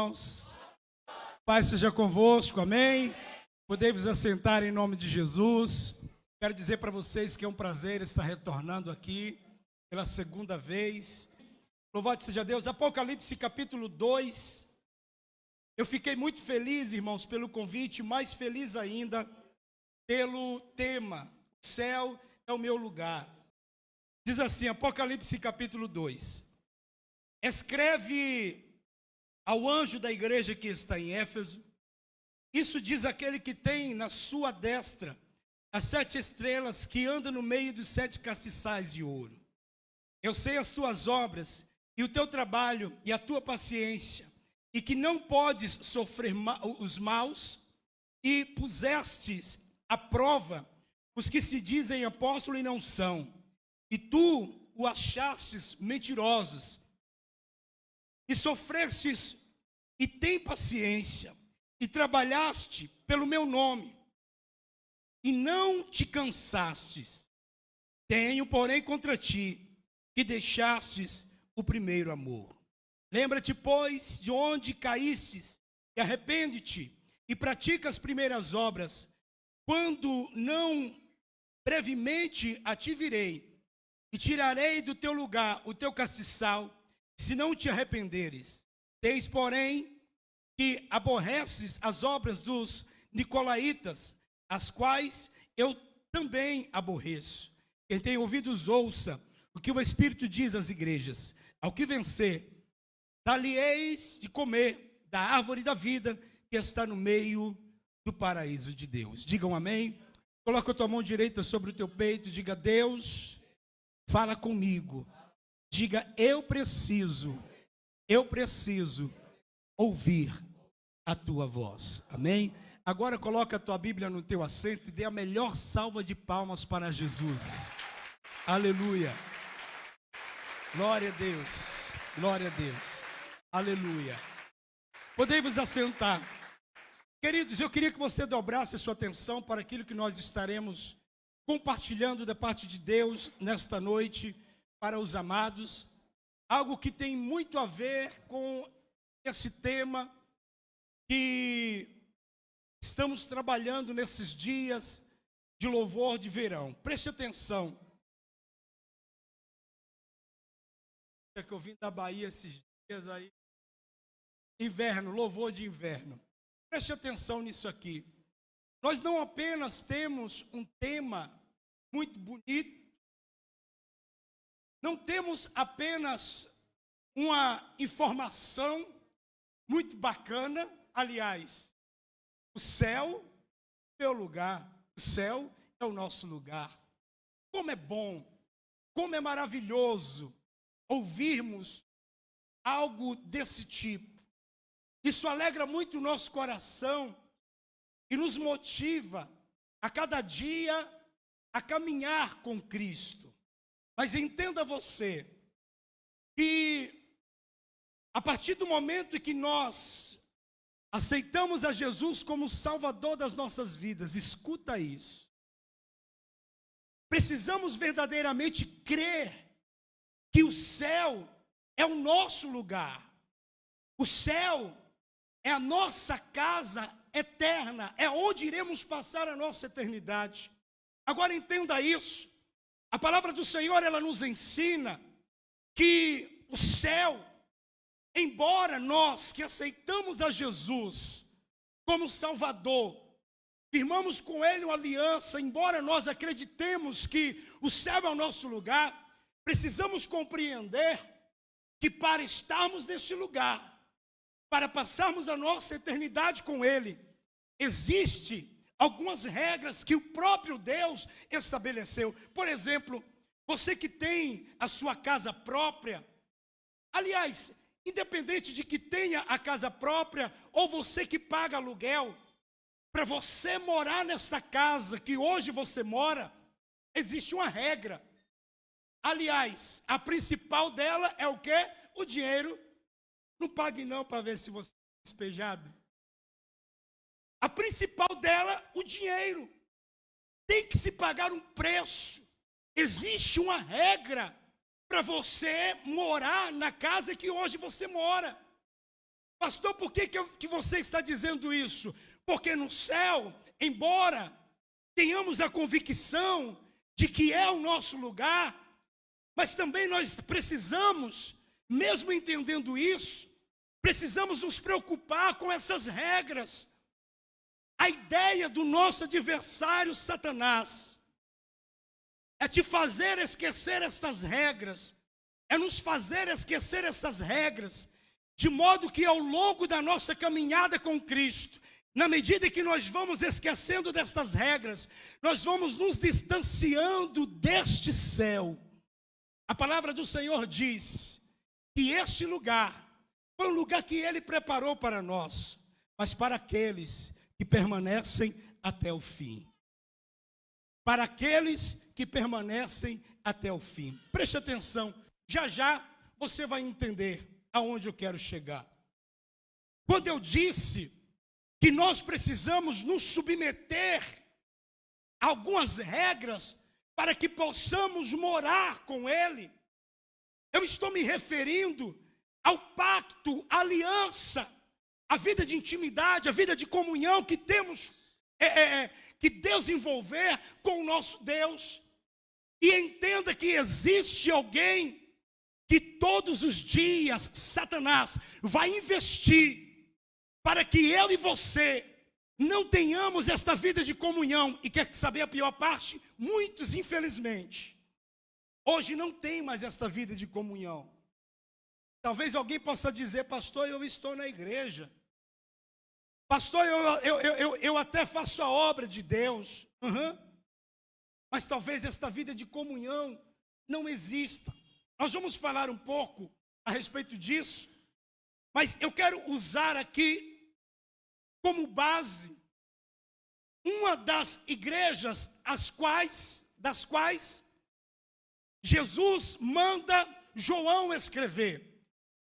irmãos. Pai seja convosco, amém? Podei-vos assentar em nome de Jesus. Quero dizer para vocês que é um prazer estar retornando aqui pela segunda vez. Louvado seja Deus. Apocalipse capítulo 2. Eu fiquei muito feliz, irmãos, pelo convite, mais feliz ainda pelo tema. O céu é o meu lugar. Diz assim, Apocalipse capítulo 2. Escreve ao anjo da igreja que está em Éfeso. Isso diz aquele que tem na sua destra as 7 estrelas, que anda no meio dos 7 castiçais de ouro. Eu sei as tuas obras e o teu trabalho e a tua paciência, e que não podes sofrer os maus, e pusestes à prova os que se dizem apóstolos e não são, e tu o achastes mentirosos, e sofrestes e tem paciência, e trabalhaste pelo meu nome, e não te cansastes. Tenho, porém, contra ti, que deixastes o primeiro amor. Lembra-te, pois, de onde caístes, e arrepende-te, e pratica as primeiras obras. Quando não brevemente a ti virei, e tirarei do teu lugar o teu castiçal, se não te arrependeres. Tens, porém, que aborreces as obras dos nicolaítas, as quais eu também aborreço. Quem tem ouvidos, ouça o que o Espírito diz às igrejas. Ao que vencer, dar-lhe-eis de comer da árvore da vida, que está no meio do paraíso de Deus. Digam amém. Coloca a tua mão direita sobre o teu peito, diga: Deus, fala comigo. Diga: eu preciso ouvir a tua voz. Amém? Agora coloca a tua Bíblia no teu assento e dê a melhor salva de palmas para Jesus. Aleluia. Glória a Deus. Glória a Deus. Aleluia. Podei-vos assentar. Queridos, eu queria que você dobrasse a sua atenção para aquilo que nós estaremos compartilhando da parte de Deus nesta noite para os amados. Algo que tem muito a ver com esse tema que estamos trabalhando nesses dias de louvor de verão. Preste atenção. É que eu vim da Bahia esses dias aí. Inverno, louvor de inverno. Preste atenção nisso aqui. Nós não apenas temos um tema muito bonito, não temos apenas uma informação muito bacana. Aliás, o céu é o lugar, o céu é o nosso lugar. Como é bom, como é maravilhoso ouvirmos algo desse tipo. Isso alegra muito o nosso coração e nos motiva a cada dia a caminhar com Cristo. Mas entenda você que a partir do momento em que nós aceitamos a Jesus como Salvador das nossas vidas, escuta isso. Precisamos verdadeiramente crer que o céu é o nosso lugar. O céu é a nossa casa eterna, é onde iremos passar a nossa eternidade. Agora entenda isso. A palavra do Senhor, ela nos ensina que o céu, embora nós que aceitamos a Jesus como Salvador, firmamos com Ele uma aliança, embora nós acreditemos que o céu é o nosso lugar, precisamos compreender que para estarmos neste lugar, para passarmos a nossa eternidade com Ele, existe algumas regras que o próprio Deus estabeleceu. Por exemplo, você que tem a sua casa própria, aliás, independente de que tenha a casa própria, ou você que paga aluguel, para você morar nesta casa que hoje você mora, existe uma regra. Aliás, a principal dela é o quê? O dinheiro. Não pague não para ver se você é despejado. A principal dela, o dinheiro. Tem que se pagar um preço. Existe uma regra para você morar na casa que hoje você mora. Pastor, por que você está dizendo isso? Porque no céu, embora tenhamos a convicção de que é o nosso lugar, mas também nós precisamos, mesmo entendendo isso, precisamos nos preocupar com essas regras. A ideia do nosso adversário Satanás é te fazer esquecer estas regras, é nos fazer esquecer essas regras, de modo que ao longo da nossa caminhada com Cristo, na medida que nós vamos esquecendo destas regras, nós vamos nos distanciando deste céu. A palavra do Senhor diz que este lugar foi um lugar que Ele preparou para nós, mas para aqueles que permanecem até o fim. Para aqueles que permanecem até o fim. Preste atenção, já já você vai entender aonde eu quero chegar. Quando eu disse que nós precisamos nos submeter a algumas regras para que possamos morar com Ele, eu estou me referindo ao pacto, à aliança, a vida de intimidade, a vida de comunhão que temos, que desenvolver com o nosso Deus. E entenda que existe alguém que todos os dias Satanás vai investir para que eu e você não tenhamos esta vida de comunhão. E quer saber a pior parte? Muitos, infelizmente, hoje não tem mais esta vida de comunhão. Talvez alguém possa dizer: pastor, eu estou na igreja. Pastor, eu até faço a obra de Deus. Mas talvez esta vida de comunhão não exista. Nós vamos falar um pouco a respeito disso, mas eu quero usar aqui como base uma das igrejas das quais Jesus manda João escrever.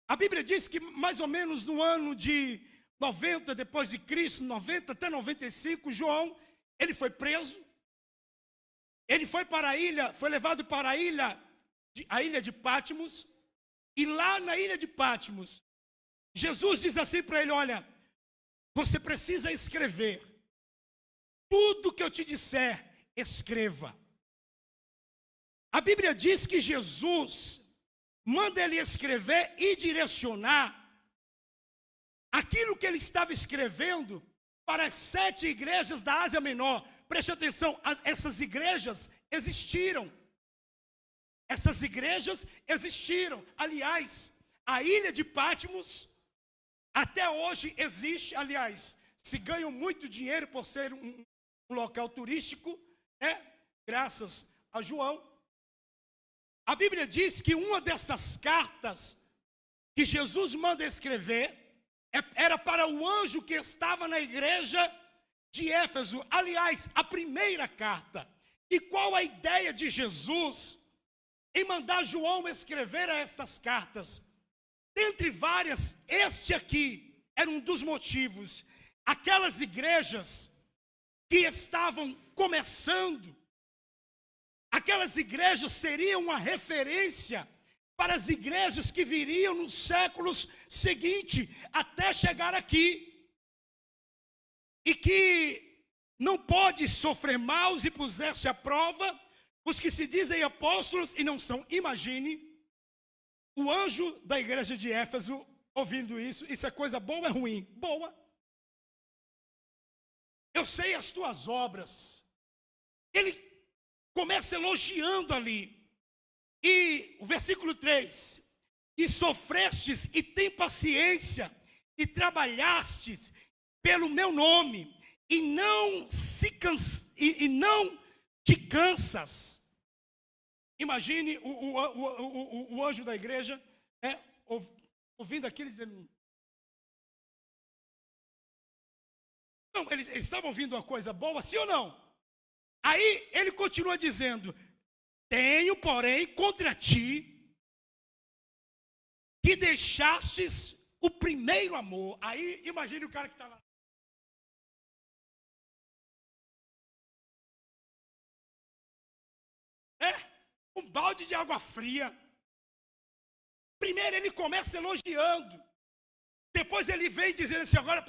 A Bíblia diz que mais ou menos no ano de 90 depois de Cristo, 90 até 95, João, ele foi preso. Ele foi para a ilha, foi levado para a ilha de Patmos, e lá na ilha de Patmos, Jesus diz assim para ele: olha, você precisa escrever, tudo que eu te disser, escreva. A Bíblia diz que Jesus manda ele escrever e direcionar aquilo que ele estava escrevendo para as 7 igrejas da Ásia Menor. Preste atenção, essas igrejas existiram. Essas igrejas existiram. Aliás, a ilha de Patmos até hoje existe. Aliás, se ganham muito dinheiro por ser um local turístico, graças a João. A Bíblia diz que uma dessas cartas que Jesus manda escrever era para o anjo que estava na igreja de Éfeso. Aliás, a primeira carta. E qual a ideia de Jesus em mandar João escrever estas cartas? Dentre várias, este aqui era um dos motivos. Aquelas igrejas que estavam começando, aquelas igrejas seriam uma referência para as igrejas que viriam nos séculos seguintes, até chegar aqui. E que não pode sofrer mal se pusesse à prova os que se dizem apóstolos e não são. Imagine o anjo da igreja de Éfeso ouvindo isso. Isso é coisa boa ou é ruim? Boa. Eu sei as tuas obras. Ele começa elogiando ali. E o versículo 3: e sofrestes e tem paciência, e trabalhastes pelo meu nome, e não te cansas. Imagine o anjo da igreja, ouvindo aquilo, dizendo: não, eles estavam ouvindo uma coisa boa, sim ou não? Aí ele continua dizendo: tenho, porém, contra ti, que deixastes o primeiro amor. Aí imagine o cara que está lá. Um balde de água fria. Primeiro ele começa elogiando. Depois ele vem dizendo assim, agora,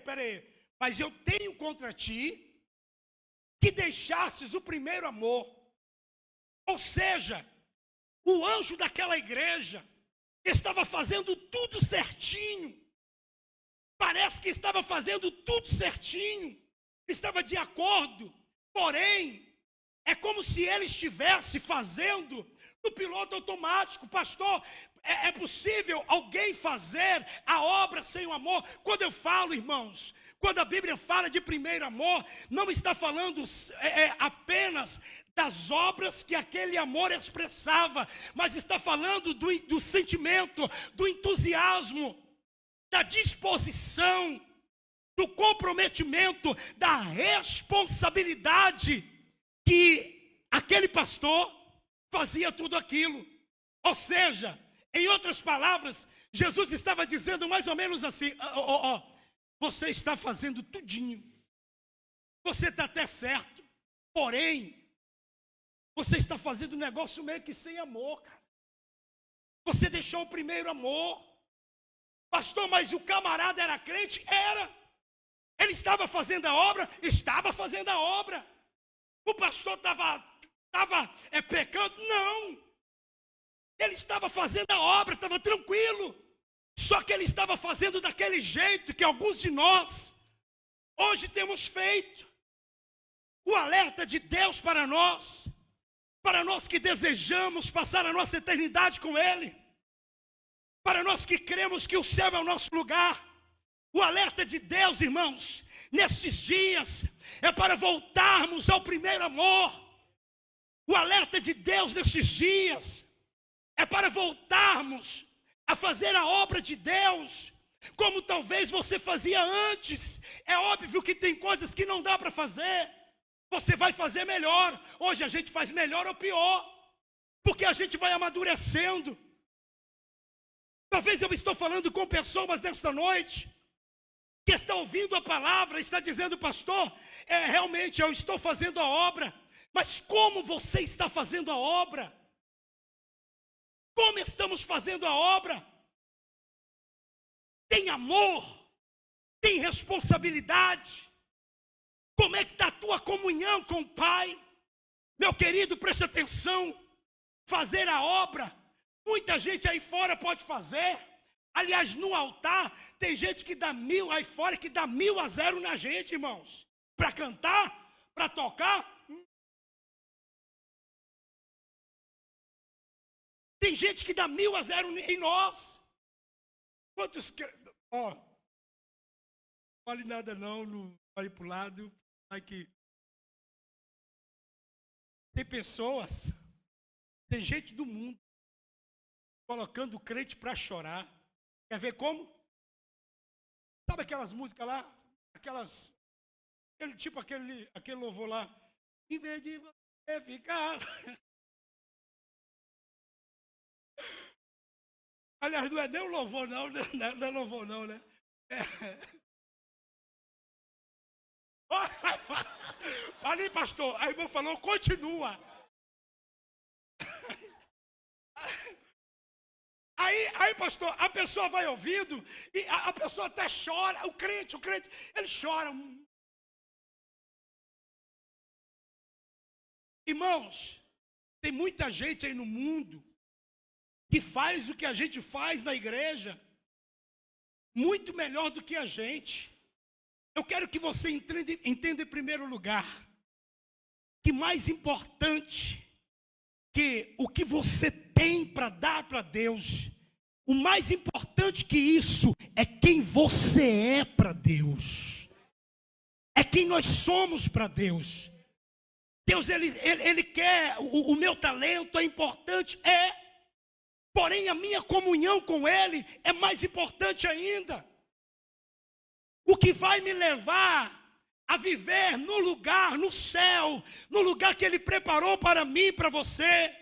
peraí, mas eu tenho contra ti que deixastes o primeiro amor. Ou seja, o anjo daquela igreja estava fazendo tudo certinho. Parece que estava fazendo tudo certinho. Estava de acordo. Porém, é como se ele estivesse fazendo no piloto automático. Pastor, é possível alguém fazer a obra sem o amor? Quando eu falo, irmãos, quando a Bíblia fala de primeiro amor, não está falando apenas das obras que aquele amor expressava, mas está falando do sentimento, do entusiasmo, da disposição, do comprometimento, da responsabilidade que aquele pastor fazia tudo aquilo. Ou seja, em outras palavras, Jesus estava dizendo mais ou menos assim, você está fazendo tudinho, você está até certo, porém, você está fazendo um negócio meio que sem amor, cara. Você deixou o primeiro amor. Pastor, mas o camarada era crente? Era. Ele estava fazendo a obra? Estava fazendo a obra. O pastor estava pecando? Não. Ele estava fazendo a obra, estava tranquilo. Só que ele estava fazendo daquele jeito que alguns de nós hoje temos feito. O alerta de Deus para nós que desejamos passar a nossa eternidade com Ele, para nós que cremos que o céu é o nosso lugar. O alerta de Deus, irmãos, nesses dias, é para voltarmos ao primeiro amor. O alerta de Deus nesses dias é para voltarmos a fazer a obra de Deus, como talvez você fazia antes. É óbvio que tem coisas que não dá para fazer. Você vai fazer melhor. Hoje a gente faz melhor ou pior, porque a gente vai amadurecendo. Talvez eu estou falando com pessoas nesta noite que estão ouvindo a palavra, está dizendo, pastor, realmente eu estou fazendo a obra, mas como você está fazendo a obra? Como estamos fazendo a obra? Tem amor? Tem responsabilidade? Como é que está a tua comunhão com o Pai? Meu querido, preste atenção. Fazer a obra, muita gente aí fora pode fazer. Aliás, no altar, tem gente que dá 1000 aí fora, que dá 1000-0 na gente, irmãos. Para cantar, para tocar. Tem gente que dá 1000-0 em nós. Quantos... não vale nada não vale para o lado. Que tem pessoas, tem gente do mundo colocando o crente para chorar. Quer ver como? Sabe aquelas músicas lá? Aquele louvor lá. Em vez de você ficar. Aliás, não é nem um louvor, não é louvor, não, né? Ali, pastor, a irmã falou, continua. Aí, pastor, a pessoa vai ouvindo e a pessoa até chora. O crente, ele chora. Irmãos, tem muita gente aí no mundo que faz o que a gente faz na igreja muito melhor do que a gente. Eu quero que você entenda em primeiro lugar que mais importante que o que você tem para dar para Deus, o mais importante que isso é quem você é para Deus, é quem nós somos para Deus. Deus, ele quer, o meu talento é importante, porém a minha comunhão com Ele é mais importante ainda. O que vai me levar a viver no lugar, no céu, no lugar que Ele preparou para mim e para você,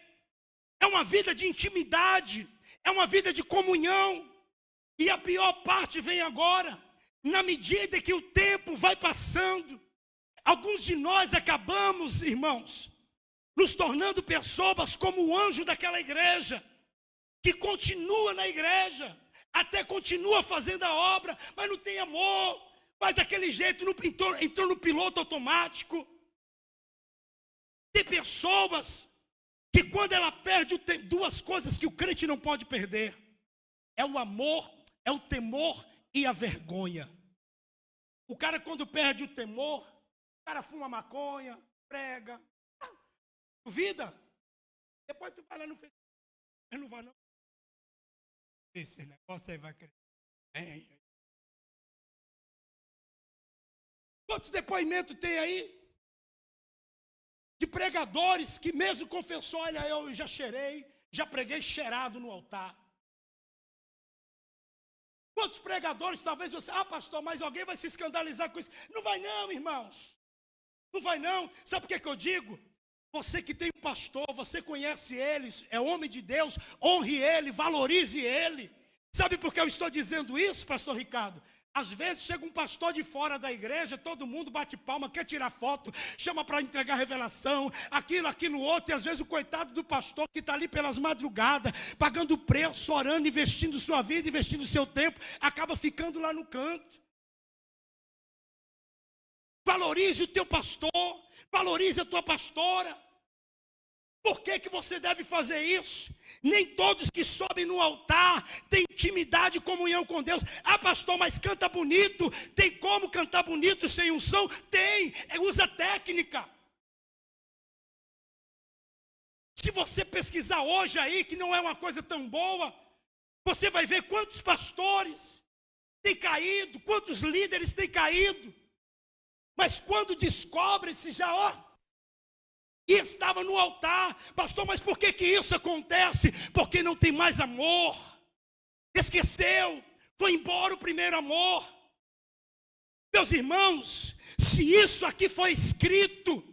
é uma vida de intimidade, é uma vida de comunhão. E a pior parte vem agora, na medida que o tempo vai passando, alguns de nós acabamos, irmãos, nos tornando pessoas como o anjo daquela igreja, que continua na igreja, até continua fazendo a obra, mas não tem amor, faz daquele jeito, entrou no piloto automático. Tem pessoas que quando ela perde, tem duas coisas que o crente não pode perder: é o amor, é o temor e a vergonha. O cara, quando perde o temor, o cara fuma maconha, prega, duvida. Depois tu vai lá no Facebook, mas não vai não. Esse negócio aí vai crescer. Quantos depoimentos tem aí? De pregadores que mesmo confessou: olha, eu já cheirei, já preguei cheirado no altar. Quantos pregadores, talvez você, pastor, mas alguém vai se escandalizar com isso. Não vai não, irmãos. Não vai não. Sabe por que eu digo? Você que tem um pastor, você conhece ele, é homem de Deus, honre ele, valorize ele. Sabe por que eu estou dizendo isso, pastor Ricardo? Às vezes chega um pastor de fora da igreja, todo mundo bate palma, quer tirar foto, chama para entregar revelação, aquilo, outro, e às vezes o coitado do pastor que está ali pelas madrugadas, pagando preço, orando, investindo sua vida, investindo seu tempo, acaba ficando lá no canto. Valorize o teu pastor, valorize a tua pastora. Por que você deve fazer isso? Nem todos que sobem no altar têm intimidade e comunhão com Deus. Pastor, mas canta bonito. Tem como cantar bonito sem unção? Tem, usa técnica. Se você pesquisar hoje aí, que não é uma coisa tão boa, você vai ver quantos pastores têm caído, quantos líderes têm caído. Mas quando descobre-se já, e estava no altar. Pastor, mas por que isso acontece? Porque não tem mais amor. Esqueceu, foi embora o primeiro amor. Meus irmãos, se isso aqui foi escrito,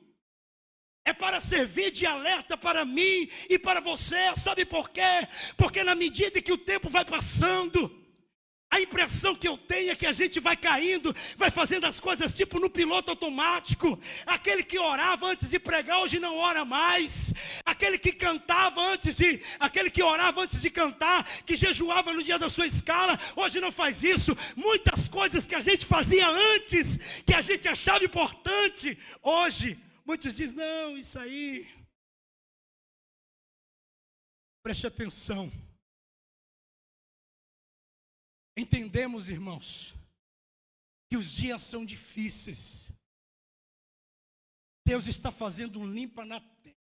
é para servir de alerta para mim e para você. Sabe por quê? Porque na medida que o tempo vai passando, a impressão que eu tenho é que a gente vai caindo, vai fazendo as coisas tipo no piloto automático. Aquele que orava antes de pregar, hoje não ora mais. Aquele que orava antes de cantar, que jejuava no dia da sua escala, hoje não faz isso. Muitas coisas que a gente fazia antes, que a gente achava importante, hoje, muitos dizem: não, isso aí. Preste atenção. Entendemos, irmãos, que os dias são difíceis. Deus está fazendo um limpa na terra.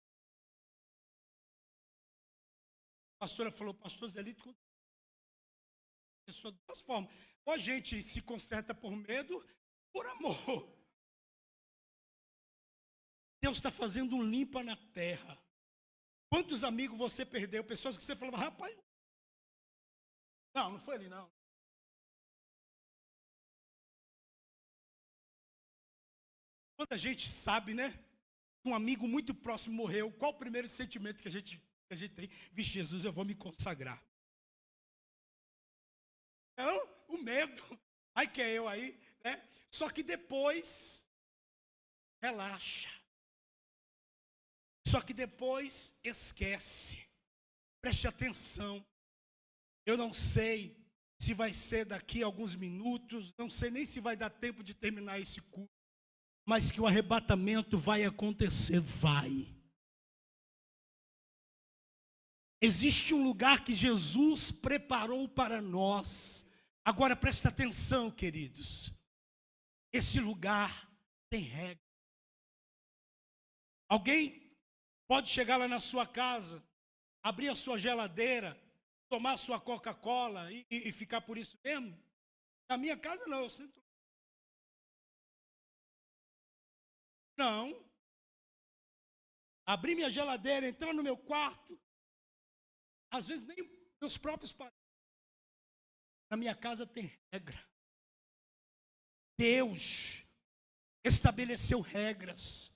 A pastora falou: pastor Zelito, pessoa de duas formas. Ou a gente se conserta por medo, por amor. Deus está fazendo um limpa na terra. Quantos amigos você perdeu? Pessoas que você falava: rapaz, não foi ele não. Quando a gente sabe, né, um amigo muito próximo morreu, qual o primeiro sentimento que a gente tem? Vixe, Jesus, eu vou me consagrar. Não, o medo. Ai, que é eu aí, né? Só que depois, relaxa. Só que depois, esquece. Preste atenção. Eu não sei se vai ser daqui a alguns minutos, não sei nem se vai dar tempo de terminar esse culto. Mas que o arrebatamento vai acontecer, vai. Existe um lugar que Jesus preparou para nós. Agora presta atenção, queridos. Esse lugar tem regra. Alguém pode chegar lá na sua casa, abrir a sua geladeira, tomar a sua Coca-Cola e ficar por isso mesmo? Na minha casa não, eu sinto. Não. Abrir minha geladeira, entrar no meu quarto. Às vezes nem meus próprios pais. Na minha casa tem regra. Deus estabeleceu regras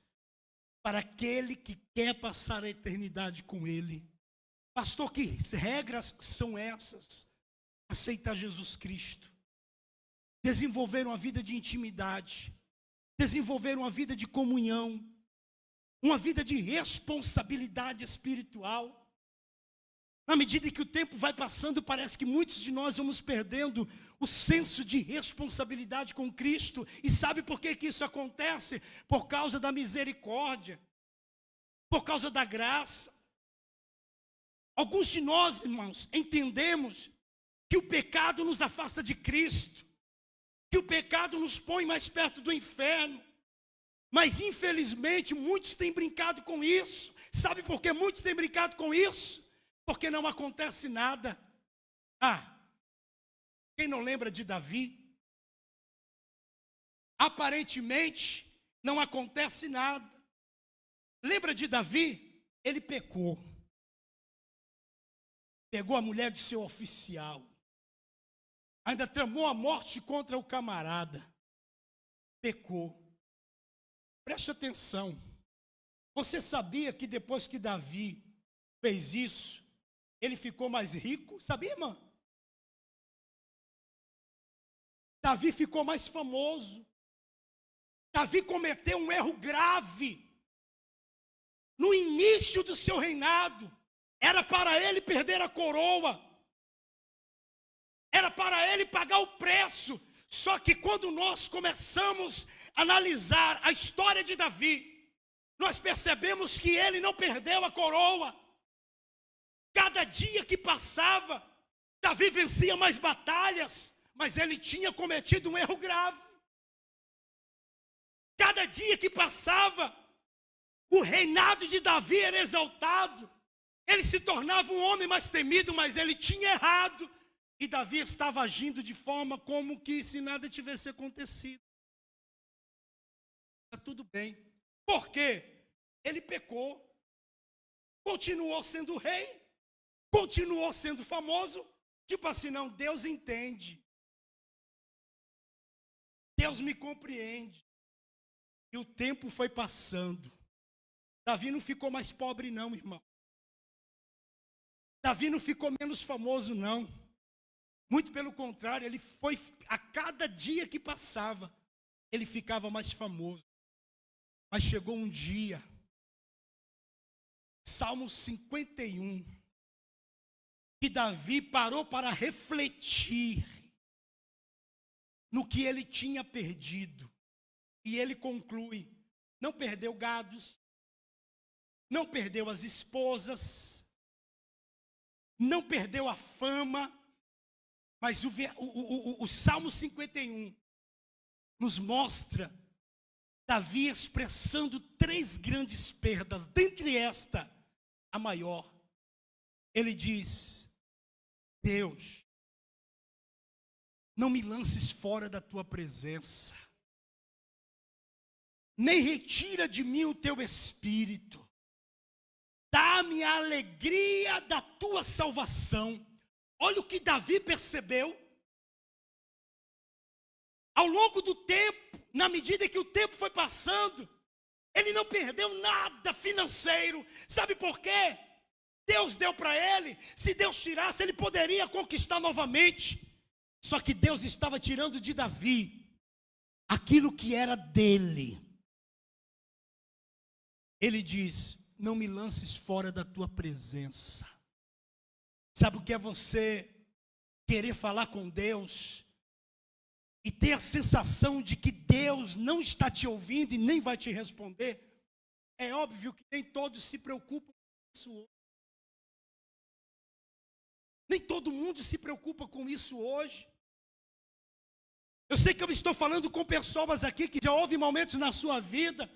para aquele que quer passar a eternidade com Ele. Pastor, que regras são essas? Aceitar Jesus Cristo. Desenvolver uma vida de intimidade. Desenvolver uma vida de comunhão, uma vida de responsabilidade espiritual. Na medida que o tempo vai passando, parece que muitos de nós vamos perdendo o senso de responsabilidade com Cristo. E sabe por que isso acontece? Por causa da misericórdia, por causa da graça. Alguns de nós, irmãos, entendemos que o pecado nos afasta de Cristo, que o pecado nos põe mais perto do inferno. Mas infelizmente muitos têm brincado com isso. Sabe por que muitos têm brincado com isso? Porque não acontece nada. Quem não lembra de Davi? Aparentemente não acontece nada. Lembra de Davi? Ele pecou. Pegou a mulher de seu oficial. Ainda tramou a morte contra o camarada. Pecou. Preste atenção. Você sabia que depois que Davi fez isso, ele ficou mais rico? Sabia, irmã? Davi ficou mais famoso. Davi cometeu um erro grave. No início do seu reinado, era para ele perder a coroa. Era para ele pagar o preço. Só que quando nós começamos a analisar a história de Davi, nós percebemos que ele não perdeu a coroa. Cada dia que passava, Davi vencia mais batalhas, mas ele tinha cometido um erro grave. Cada dia que passava, o reinado de Davi era exaltado. Ele se tornava um homem mais temido, mas ele tinha errado. E Davi estava agindo de forma como que se nada tivesse acontecido. Está tudo bem. Por quê? Ele pecou. Continuou sendo rei. Continuou sendo famoso. Tipo assim, não, Deus entende. Deus me compreende. E o tempo foi passando. Davi não ficou mais pobre não, irmão. Davi não ficou menos famoso não. Muito pelo contrário, ele foi, a cada dia que passava, ele ficava mais famoso. Mas chegou um dia, Salmo 51, que Davi parou para refletir no que ele tinha perdido. E ele conclui, não perdeu gados, não perdeu as esposas, não perdeu a fama, mas o Salmo 51 nos mostra Davi expressando 3 grandes perdas, dentre esta, a maior. Ele diz, Deus, não me lances fora da tua presença, nem retira de mim o teu espírito, dá-me a alegria da tua salvação. Olha o que Davi percebeu. Ao longo do tempo, na medida que o tempo foi passando, ele não perdeu nada financeiro. Sabe por quê? Deus deu para ele. Se Deus tirasse, ele poderia conquistar novamente. Só que Deus estava tirando de Davi aquilo que era dele. Ele diz, não me lances fora da tua presença. Sabe o que é você querer falar com Deus e ter a sensação de que Deus não está te ouvindo e nem vai te responder? É óbvio que nem todos se preocupam com isso hoje. Nem todo mundo se preocupa com isso hoje. Eu sei que eu estou falando com pessoas aqui que já houve momentos na sua vida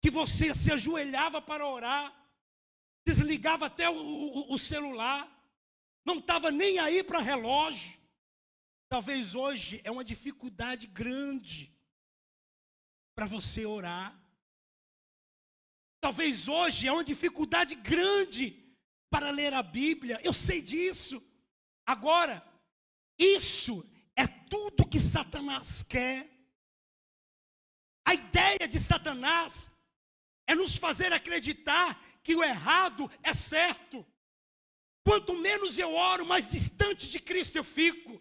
que você se ajoelhava para orar, desligava até o celular, não estava nem aí para relógio. Talvez hoje é uma dificuldade grande para você orar. Talvez hoje é uma dificuldade grande para ler a Bíblia. Eu sei disso. Agora, isso é tudo que Satanás quer. A ideia de Satanás é nos fazer acreditar que o errado é certo. Quanto menos eu oro, mais distante de Cristo eu fico.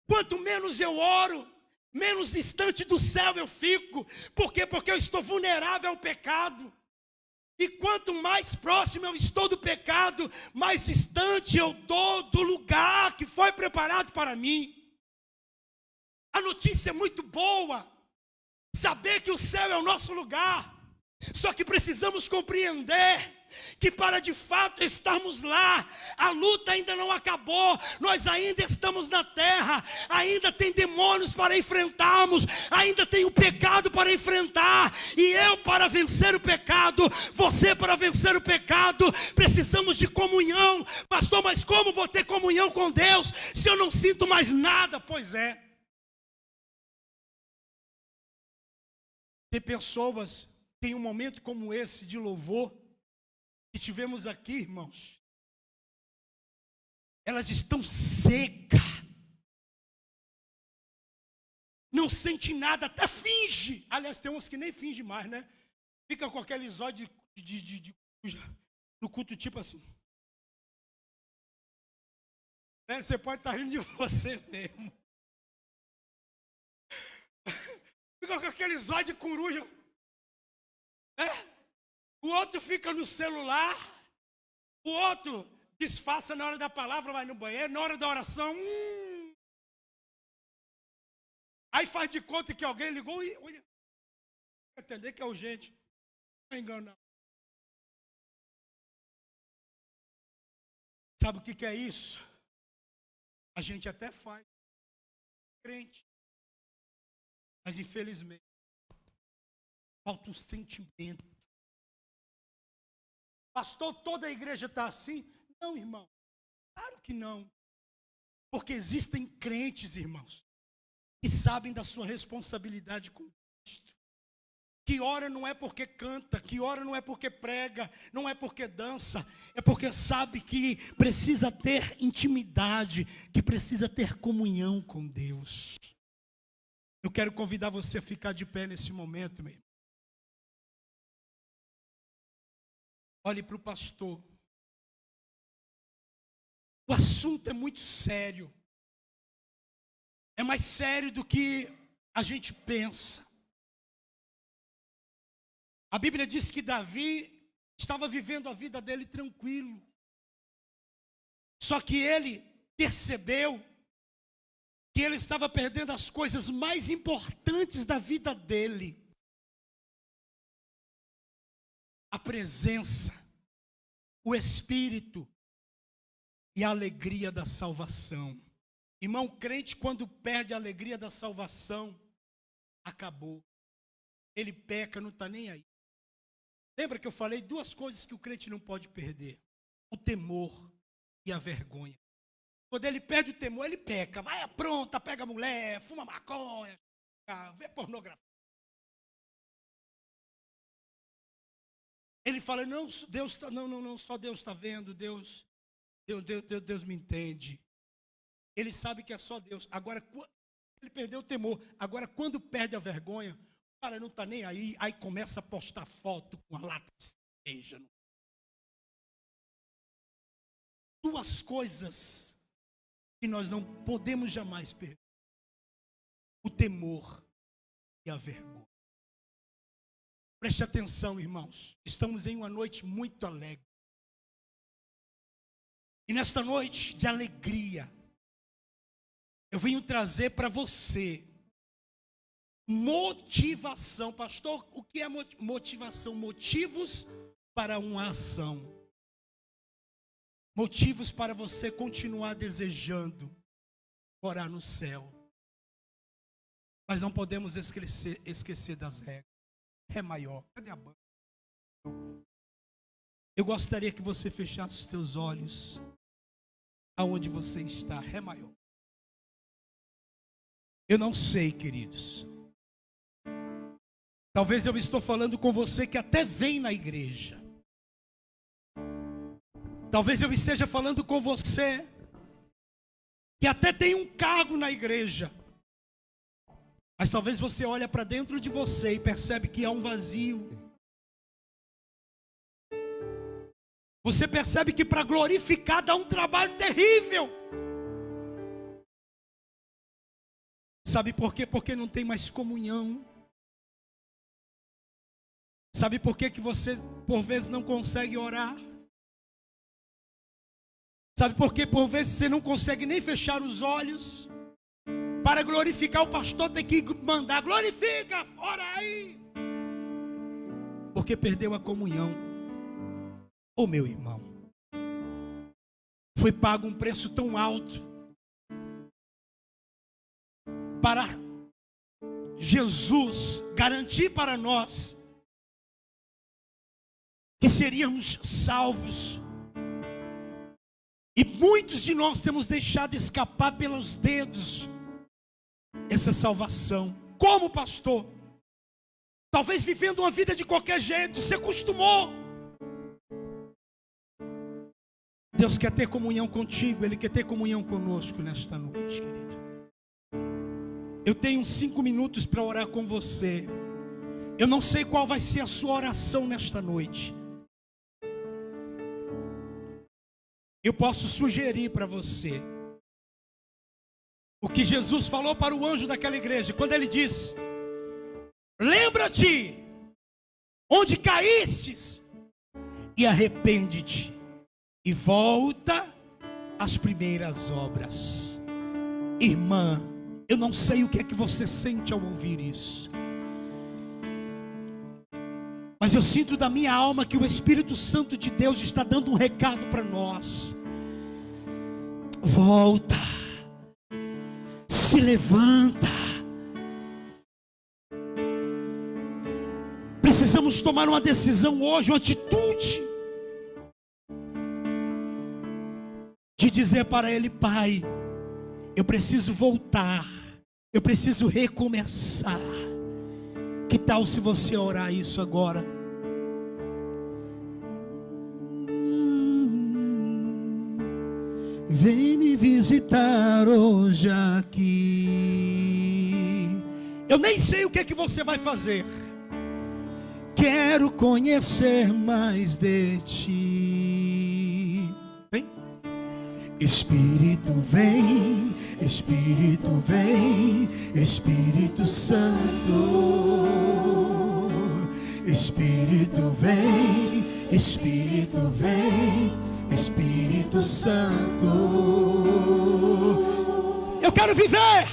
Quanto menos eu oro, menos distante do céu eu fico. Por quê? Porque eu estou vulnerável ao pecado. E quanto mais próximo eu estou do pecado, mais distante eu estou do lugar que foi preparado para mim. A notícia é muito boa, saber que o céu é o nosso lugar. Só que precisamos compreender que para de fato estarmos lá, a luta ainda não acabou, nós ainda estamos na terra, ainda tem demônios para enfrentarmos, ainda tem o pecado para enfrentar, e eu para vencer o pecado, você para vencer o pecado, precisamos de comunhão. Pastor, mas como vou ter comunhão com Deus se eu não sinto mais nada? Pois é. Tem pessoas, tem um momento como esse de louvor, que tivemos aqui, irmãos, elas estão secas, não sente nada, até finge. Aliás, tem uns que nem finge mais, né? Fica com aquele zóio no culto, tipo assim. Você pode estar rindo de você mesmo. Fica com aquele zóio de coruja. O outro fica no celular, o outro disfarça na hora da palavra, vai no banheiro, na hora da oração, aí faz de conta que alguém ligou e olha, entender que é urgente, não engano não. Sabe o que é isso? A gente até faz, crente, mas infelizmente falta um sentimento. Pastor, toda a igreja está assim? Não, irmão, claro que não. Porque existem crentes, irmãos, que sabem da sua responsabilidade com Cristo. Que ora não é porque canta, que ora não é porque prega, não é porque dança, é porque sabe que precisa ter intimidade, que precisa ter comunhão com Deus. Eu quero convidar você a ficar de pé nesse momento, meu irmão. Olhe para o pastor. O assunto é muito sério. É mais sério do que a gente pensa. A Bíblia diz que Davi estava vivendo a vida dele tranquilo. Só que ele percebeu que ele estava perdendo as coisas mais importantes da vida dele. A presença, o Espírito e a alegria da salvação. Irmão, crente quando perde a alegria da salvação, acabou. Ele peca, não está nem aí. Lembra que eu falei duas coisas que o crente não pode perder? O temor e a vergonha. Quando ele perde o temor, ele peca. Vai apronta, pega a mulher, fuma maconha, vê pornografia. Ele fala, não, Deus tá, não, só Deus está vendo, Deus me entende. Ele sabe que é só Deus. Agora, ele perdeu o temor. Agora, quando perde a vergonha, o cara não está nem aí, aí começa a postar foto com a lata de cerveja. Duas coisas que nós não podemos jamais perder. O temor e a vergonha. Preste atenção, irmãos. Estamos em uma noite muito alegre. E nesta noite de alegria, eu venho trazer para você motivação. Pastor, o que é motivação? Motivos para uma ação. Motivos para você continuar desejando morar no céu. Mas não podemos esquecer das regras. É maior. Cadê a banca? Eu gostaria que você fechasse os teus olhos aonde você está. É maior. Eu não sei, queridos. Talvez eu estou falando com você que até vem na igreja. Talvez eu esteja falando com você que até tem um cargo na igreja. Mas talvez você olhe para dentro de você e percebe que há um vazio. Você percebe que para glorificar dá um trabalho terrível. Sabe por quê? Porque não tem mais comunhão. Sabe por que você, por vezes, não consegue orar? Sabe por que, por vezes, você não consegue nem fechar os olhos? Para glorificar o pastor, tem que mandar: glorifica, ora aí. Porque perdeu a comunhão. Ô meu irmão, foi pago um preço tão alto para Jesus garantir para nós que seríamos salvos. E muitos de nós temos deixado escapar pelos dedos essa salvação. Como, pastor? Talvez vivendo uma vida de qualquer jeito, se acostumou. Deus quer ter comunhão contigo, Ele quer ter comunhão conosco nesta noite, querido. Eu tenho 5 minutos para orar com você. Eu não sei qual vai ser a sua oração nesta noite. Eu posso sugerir para você o que Jesus falou para o anjo daquela igreja, quando ele disse: lembra-te onde caístes e arrepende-te e volta às primeiras obras. Irmã, eu não sei o que é que você sente ao ouvir isso, mas eu sinto da minha alma que o Espírito Santo de Deus está dando um recado para nós. Volta, se levanta. Precisamos tomar uma decisão hoje, uma atitude de dizer para Ele: Pai, eu preciso voltar, eu preciso recomeçar. Que tal se você orar isso agora? Vem me visitar hoje aqui. Eu nem sei o que é que você vai fazer. Quero conhecer mais de ti. Vem. Espírito vem, Espírito vem, Espírito Santo. Espírito vem, Espírito vem, Espírito Santo. Eu quero viver.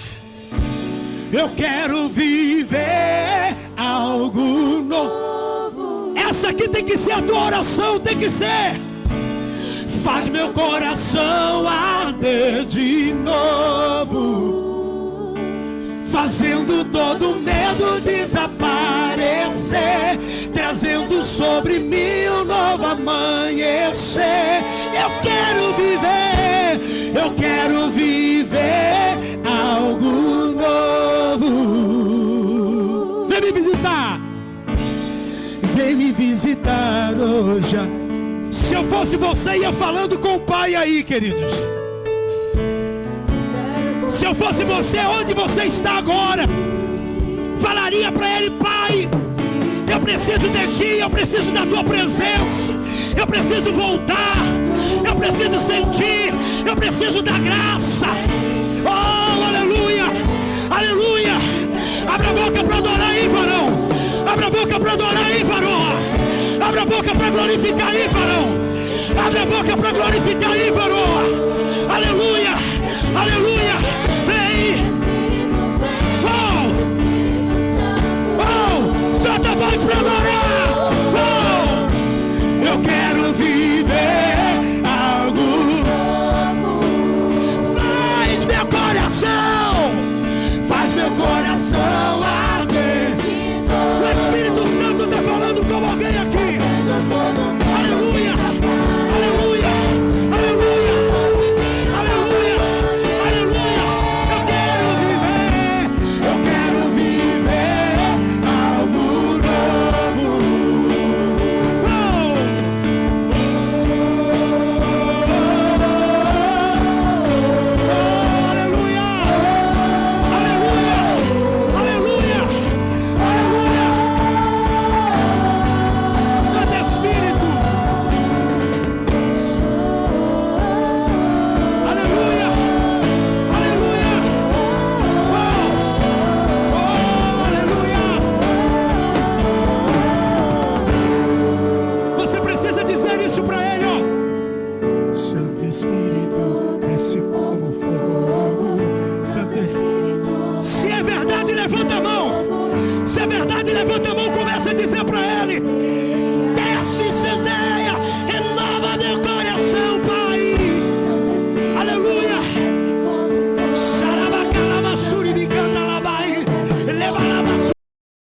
Eu quero viver algo novo. Essa aqui tem que ser a tua oração, tem que ser. Faz meu coração arder de novo, fazendo todo medo desaparecer, trazendo sobre mim um novo amanhecer. Eu quero viver algo novo. Vem me visitar, vem me visitar hoje. Se eu fosse você, ia falando com o Pai aí, queridos. Se eu fosse você, onde você está agora, falaria para Ele: Pai, eu preciso de Ti, eu preciso da Tua presença, eu preciso voltar, eu preciso sentir, eu preciso da graça. Oh, aleluia, aleluia. Abra a boca para adorar aí, varão. Abra a boca para adorar aí, varão. Abra a boca para glorificar aí, varão. Abra a boca para glorificar aí, varão. Aleluia, aleluia. Vem. Oh, oh, solta a voz para adorar. Oh, eu quero viver algo. Faz meu coração, faz meu coração arder. O Espírito Santo está falando com alguém aqui. Aleluia, aleluia, aleluia, aleluia, aleluia. levanta a mão. Se é verdade, levanta a mão